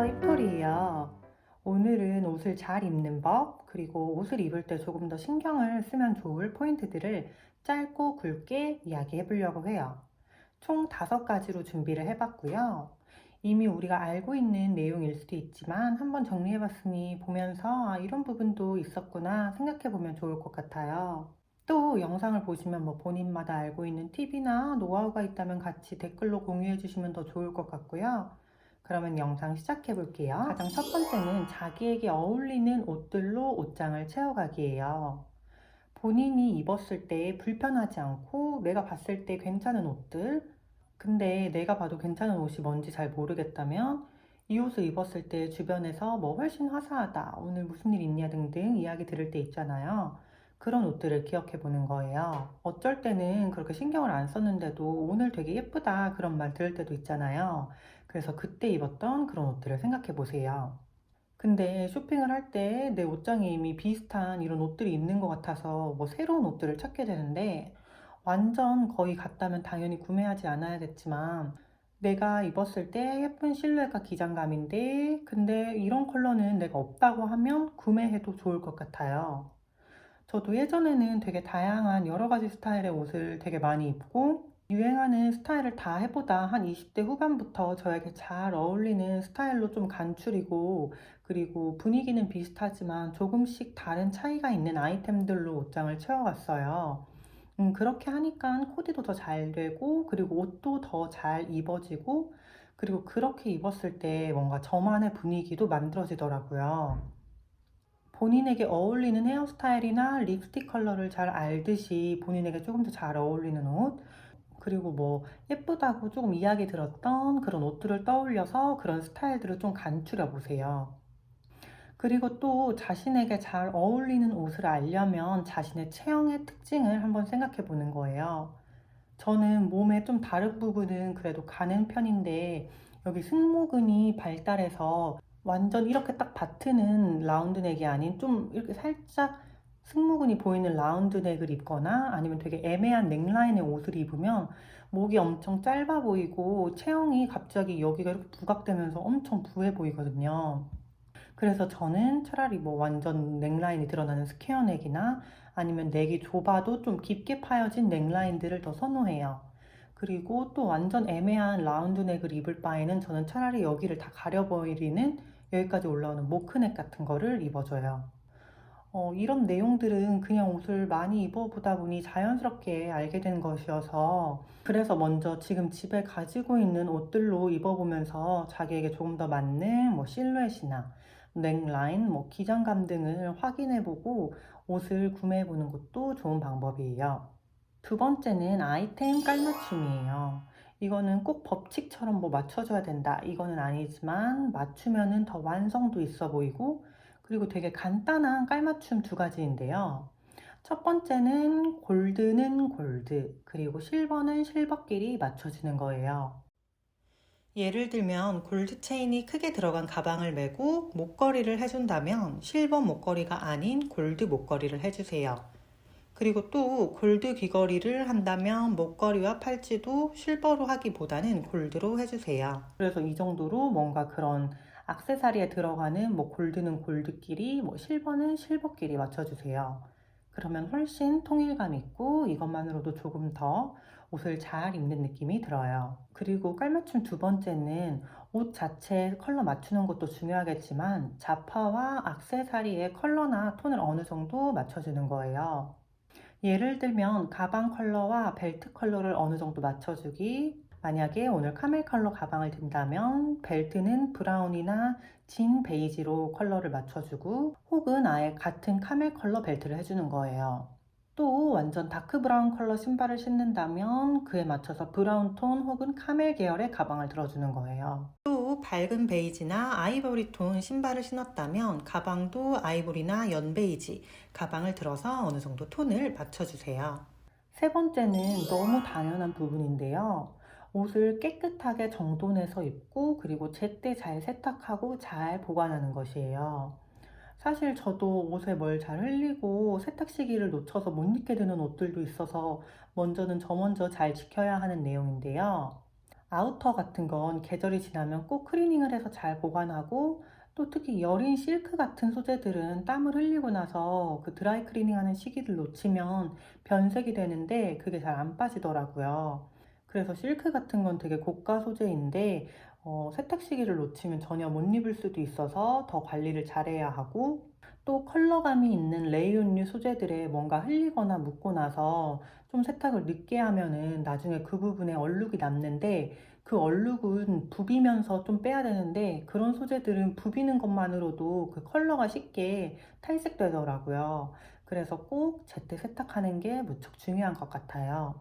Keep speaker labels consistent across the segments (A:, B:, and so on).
A: 입토리예요. 오늘은 옷을 잘 입는 법, 그리고 옷을 입을 때 조금 더 신경을 쓰면 좋을 포인트들을 짧고 굵게 이야기해 보려고 해요. 총 5가지로 준비를 해봤고요. 이미 우리가 알고 있는 내용일 수도 있지만 한번 정리해봤으니 보면서 이런 부분도 있었구나 생각해보면 좋을 것 같아요. 또 영상을 보시면 본인마다 알고 있는 팁이나 노하우가 있다면 같이 댓글로 공유해 주시면 더 좋을 것 같고요. 그러면 영상 시작해 볼게요. 가장 첫 번째는 자기에게 어울리는 옷들로 옷장을 채워가기예요. 본인이 입었을 때 불편하지 않고 내가 봤을 때 괜찮은 옷들, 근데 내가 봐도 괜찮은 옷이 뭔지 잘 모르겠다면 이 옷을 입었을 때 주변에서 훨씬 화사하다, 오늘 무슨 일 있냐 등등 이야기 들을 때 있잖아요. 그런 옷들을 기억해 보는 거예요. 어쩔 때는 그렇게 신경을 안 썼는데도 오늘 되게 예쁘다 그런 말 들을 때도 있잖아요. 그래서 그때 입었던 그런 옷들을 생각해 보세요. 근데 쇼핑을 할 때 내 옷장에 이미 비슷한 이런 옷들이 있는 것 같아서 새로운 옷들을 찾게 되는데, 완전 거의 같다면 당연히 구매하지 않아야겠지만 내가 입었을 때 예쁜 실루엣과 기장감인데 근데 이런 컬러는 내가 없다고 하면 구매해도 좋을 것 같아요. 저도 예전에는 되게 다양한 여러 가지 스타일의 옷을 되게 많이 입고 유행하는 스타일을 다 해보다 한 20대 후반부터 저에게 잘 어울리는 스타일로 좀 간추리고, 그리고 분위기는 비슷하지만 조금씩 다른 차이가 있는 아이템들로 옷장을 채워갔어요. 그렇게 하니까 코디도 더 잘 되고, 그리고 옷도 더 잘 입어지고, 그리고 그렇게 입었을 때 뭔가 저만의 분위기도 만들어지더라고요. 본인에게 어울리는 헤어스타일이나 립스틱 컬러를 잘 알듯이 본인에게 조금 더 잘 어울리는 옷, 그리고 예쁘다고 조금 이야기 들었던 그런 옷들을 떠올려서 그런 스타일들을 좀 간추려 보세요. 그리고 또 자신에게 잘 어울리는 옷을 알려면 자신의 체형의 특징을 한번 생각해 보는 거예요. 저는 몸의 좀 다른 부분은 그래도 가는 편인데, 여기 승모근이 발달해서 완전 이렇게 딱 받트는 라운드넥이 아닌 좀 이렇게 살짝 승모근이 보이는 라운드넥을 입거나 아니면 되게 애매한 넥라인의 옷을 입으면 목이 엄청 짧아 보이고 체형이 갑자기 여기가 이렇게 부각되면서 엄청 부해 보이거든요. 그래서 저는 차라리 완전 넥라인이 드러나는 스퀘어 넥이나 아니면 넥이 좁아도 좀 깊게 파여진 넥라인들을 더 선호해요. 그리고 또 완전 애매한 라운드 넥을 입을 바에는 저는 차라리 여기를 다 가려버리는 여기까지 올라오는 모크넥 같은 거를 입어줘요. 이런 내용들은 그냥 옷을 많이 입어보다 보니 자연스럽게 알게 된 것이어서, 그래서 먼저 지금 집에 가지고 있는 옷들로 입어보면서 자기에게 조금 더 맞는 실루엣이나 넥라인, 기장감 등을 확인해보고 옷을 구매해보는 것도 좋은 방법이에요. 두 번째는 아이템 깔맞춤이에요. 이거는 꼭 법칙처럼 맞춰줘야 된다, 이거는 아니지만 맞추면은 더 완성도 있어 보이고, 그리고 되게 간단한 깔맞춤 2가지인데요. 첫 번째는 골드는 골드, 그리고 실버는 실버끼리 맞춰주는 거예요. 예를 들면 골드 체인이 크게 들어간 가방을 메고 목걸이를 해준다면 실버 목걸이가 아닌 골드 목걸이를 해주세요. 그리고 또 골드 귀걸이를 한다면 목걸이와 팔찌도 실버로 하기보다는 골드로 해주세요. 그래서 이 정도로 뭔가 그런 액세서리에 들어가는 골드는 골드끼리 실버는 실버끼리 맞춰주세요. 그러면 훨씬 통일감 있고 이것만으로도 조금 더 옷을 잘 입는 느낌이 들어요. 그리고 깔맞춤 2번째는 옷 자체 컬러 맞추는 것도 중요하겠지만 자파와 액세서리의 컬러나 톤을 어느 정도 맞춰주는 거예요. 예를 들면 가방 컬러와 벨트 컬러를 어느 정도 맞춰주기, 만약에 오늘 카멜 컬러 가방을 든다면 벨트는 브라운이나 진 베이지로 컬러를 맞춰주고, 혹은 아예 같은 카멜 컬러 벨트를 해주는 거예요. 또 완전 다크 브라운 컬러 신발을 신는다면 그에 맞춰서 브라운 톤 혹은 카멜 계열의 가방을 들어주는 거예요. 또 밝은 베이지나 아이보리 톤 신발을 신었다면 가방도 아이보리나 연 베이지 가방을 들어서 어느 정도 톤을 맞춰주세요. 세 번째는 너무 당연한 부분인데요. 옷을 깨끗하게 정돈해서 입고 그리고 제때 잘 세탁하고 잘 보관하는 것이에요. 사실 저도 옷에 뭘 잘 흘리고 세탁 시기를 놓쳐서 못 입게 되는 옷들도 있어서 먼저는 저 먼저 잘 지켜야 하는 내용인데요. 아우터 같은 건 계절이 지나면 꼭 클리닝을 해서 잘 보관하고, 또 특히 여린 실크 같은 소재들은 땀을 흘리고 나서 그 드라이 클리닝하는 시기를 놓치면 변색이 되는데 그게 잘 안 빠지더라고요. 그래서 실크 같은 건 되게 고가 소재인데 세탁 시기를 놓치면 전혀 못 입을 수도 있어서 더 관리를 잘해야 하고, 또 컬러감이 있는 레이온류 소재들에 뭔가 흘리거나 묻고 나서 좀 세탁을 늦게 하면은 나중에 그 부분에 얼룩이 남는데, 그 얼룩은 부비면서 좀 빼야 되는데 그런 소재들은 부비는 것만으로도 그 컬러가 쉽게 탈색되더라고요. 그래서 꼭 제때 세탁하는 게 무척 중요한 것 같아요.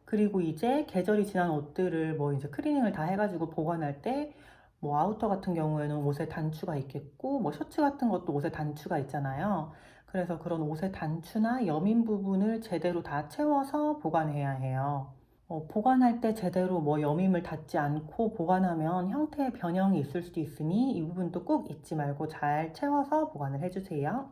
A: 그리고 이제 계절이 지난 옷들을 뭐 이제 클리닝을 다 해가지고 보관할 때, 뭐 아우터 같은 경우에는 옷에 단추가 있겠고, 뭐 셔츠 같은 것도 옷에 단추가 있잖아요. 그래서 그런 옷의 단추나 여민 부분을 제대로 다 채워서 보관해야 해요. 보관할 때 제대로 뭐 여밈을 닫지 않고 보관하면 형태의 변형이 있을 수도 있으니 이 부분도 꼭 잊지 말고 잘 채워서 보관을 해주세요.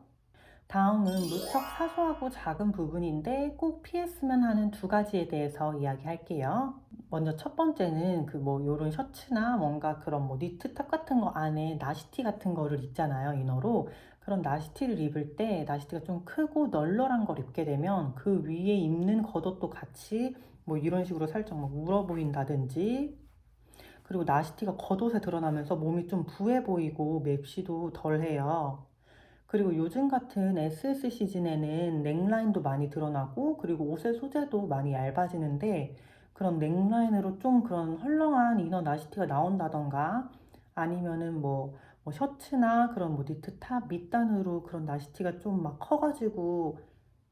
A: 다음은 무척 사소하고 작은 부분인데 꼭 피했으면 하는 두 가지에 대해서 이야기할게요. 먼저 첫 번째는 그 뭐 요런 셔츠나 뭔가 그런 뭐 니트 탑 같은 거 안에 나시티 같은 거를 입잖아요, 이너로. 그런 나시티를 입을 때 나시티가 좀 크고 널널한 걸 입게 되면 그 위에 입는 겉옷도 같이 뭐 이런 식으로 살짝 막 울어 보인다든지, 그리고 나시티가 겉옷에 드러나면서 몸이 좀 부해 보이고 맵시도 덜해요. 그리고 요즘 같은 SS 시즌에는 넥라인도 많이 드러나고, 그리고 옷의 소재도 많이 얇아지는데, 그런 넥라인으로 좀 그런 헐렁한 이너 나시티가 나온다던가, 아니면은 뭐 셔츠나 그런 뭐 니트 탑 밑단으로 그런 나시티가 좀 막 커가지고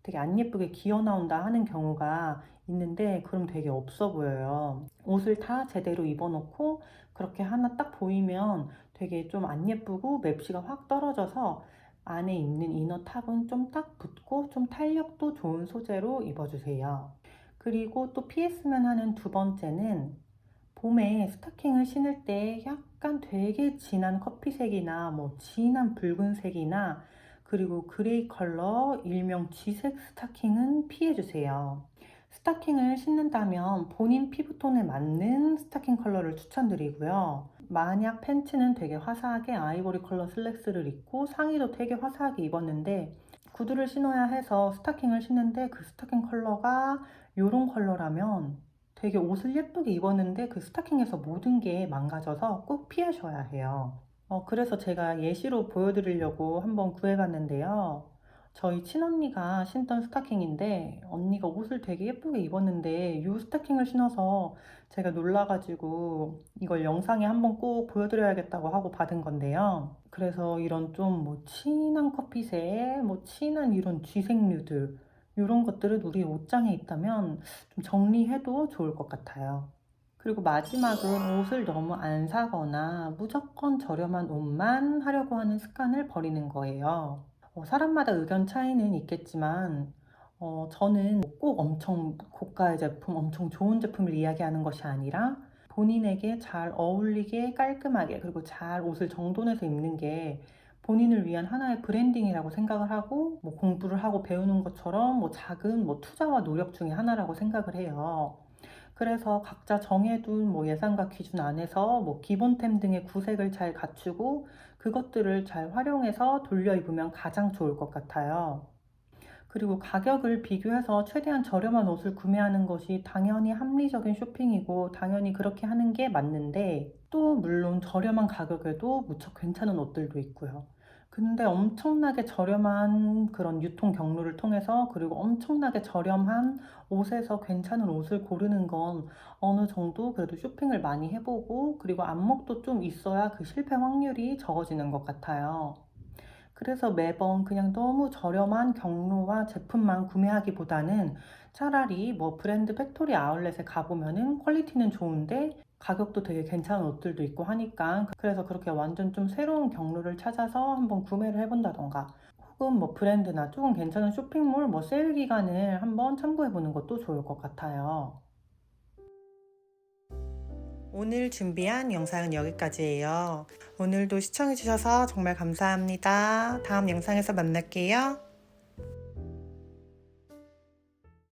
A: 되게 안 예쁘게 기어 나온다 하는 경우가 있는데, 그럼 되게 없어 보여요. 옷을 다 제대로 입어놓고 그렇게 하나 딱 보이면 되게 좀 안 예쁘고 맵시가 확 떨어져서, 안에 입는 이너 탑은 좀 딱 붙고 좀 탄력도 좋은 소재로 입어주세요. 그리고 또 피했으면 하는 두 번째는, 봄에 스타킹을 신을 때 약간 되게 진한 커피색이나 뭐 진한 붉은색이나 그리고 그레이 컬러, 일명 쥐색 스타킹은 피해주세요. 스타킹을 신는다면 본인 피부톤에 맞는 스타킹 컬러를 추천드리고요. 만약 팬츠는 되게 화사하게 아이보리 컬러 슬랙스를 입고 상의도 되게 화사하게 입었는데 구두를 신어야 해서 스타킹을 신는데 그 스타킹 컬러가 이런 컬러라면 되게 옷을 예쁘게 입었는데 그 스타킹에서 모든 게 망가져서 꼭 피하셔야 해요. 그래서 제가 예시로 보여드리려고 한번 구해봤는데요. 저희 친언니가 신던 스타킹인데, 언니가 옷을 되게 예쁘게 입었는데 이 스타킹을 신어서 제가 놀라가지고 이걸 영상에 한번 꼭 보여드려야겠다고 하고 받은 건데요. 그래서 이런 좀 뭐 진한 커피색, 뭐 진한 이런 쥐색류들, 이런 것들은 우리 옷장에 있다면 좀 정리해도 좋을 것 같아요. 그리고 마지막은 옷을 너무 안 사거나 무조건 저렴한 옷만 하려고 하는 습관을 버리는 거예요. 사람마다 의견 차이는 있겠지만, 저는 꼭 엄청 고가의 제품, 엄청 좋은 제품을 이야기하는 것이 아니라 본인에게 잘 어울리게 깔끔하게, 그리고 잘 옷을 정돈해서 입는 게 본인을 위한 하나의 브랜딩이라고 생각을 하고, 뭐 공부를 하고 배우는 것처럼 뭐 작은 뭐 투자와 노력 중에 하나라고 생각을 해요. 그래서 각자 정해둔 뭐 예산과 기준 안에서 뭐 기본템 등의 구색을 잘 갖추고 그것들을 잘 활용해서 돌려 입으면 가장 좋을 것 같아요. 그리고 가격을 비교해서 최대한 저렴한 옷을 구매하는 것이 당연히 합리적인 쇼핑이고 당연히 그렇게 하는 게 맞는데, 또 물론 저렴한 가격에도 무척 괜찮은 옷들도 있고요. 근데 엄청나게 저렴한 그런 유통 경로를 통해서, 그리고 엄청나게 저렴한 옷에서 괜찮은 옷을 고르는 건 어느 정도 그래도 쇼핑을 많이 해보고, 그리고 안목도 좀 있어야 그 실패 확률이 적어지는 것 같아요. 그래서 매번 그냥 너무 저렴한 경로와 제품만 구매하기보다는 차라리 뭐 브랜드 팩토리 아울렛에 가보면은 퀄리티는 좋은데 가격도 되게 괜찮은 옷들도 있고 하니까, 그래서 그렇게 완전 좀 새로운 경로를 찾아서 한번 구매를 해본다던가, 혹은 뭐 브랜드나 조금 괜찮은 쇼핑몰 뭐 세일 기간을 한번 참고해보는 것도 좋을 것 같아요. 오늘 준비한 영상은 여기까지예요. 오늘도 시청해주셔서 정말 감사합니다. 다음 영상에서 만날게요.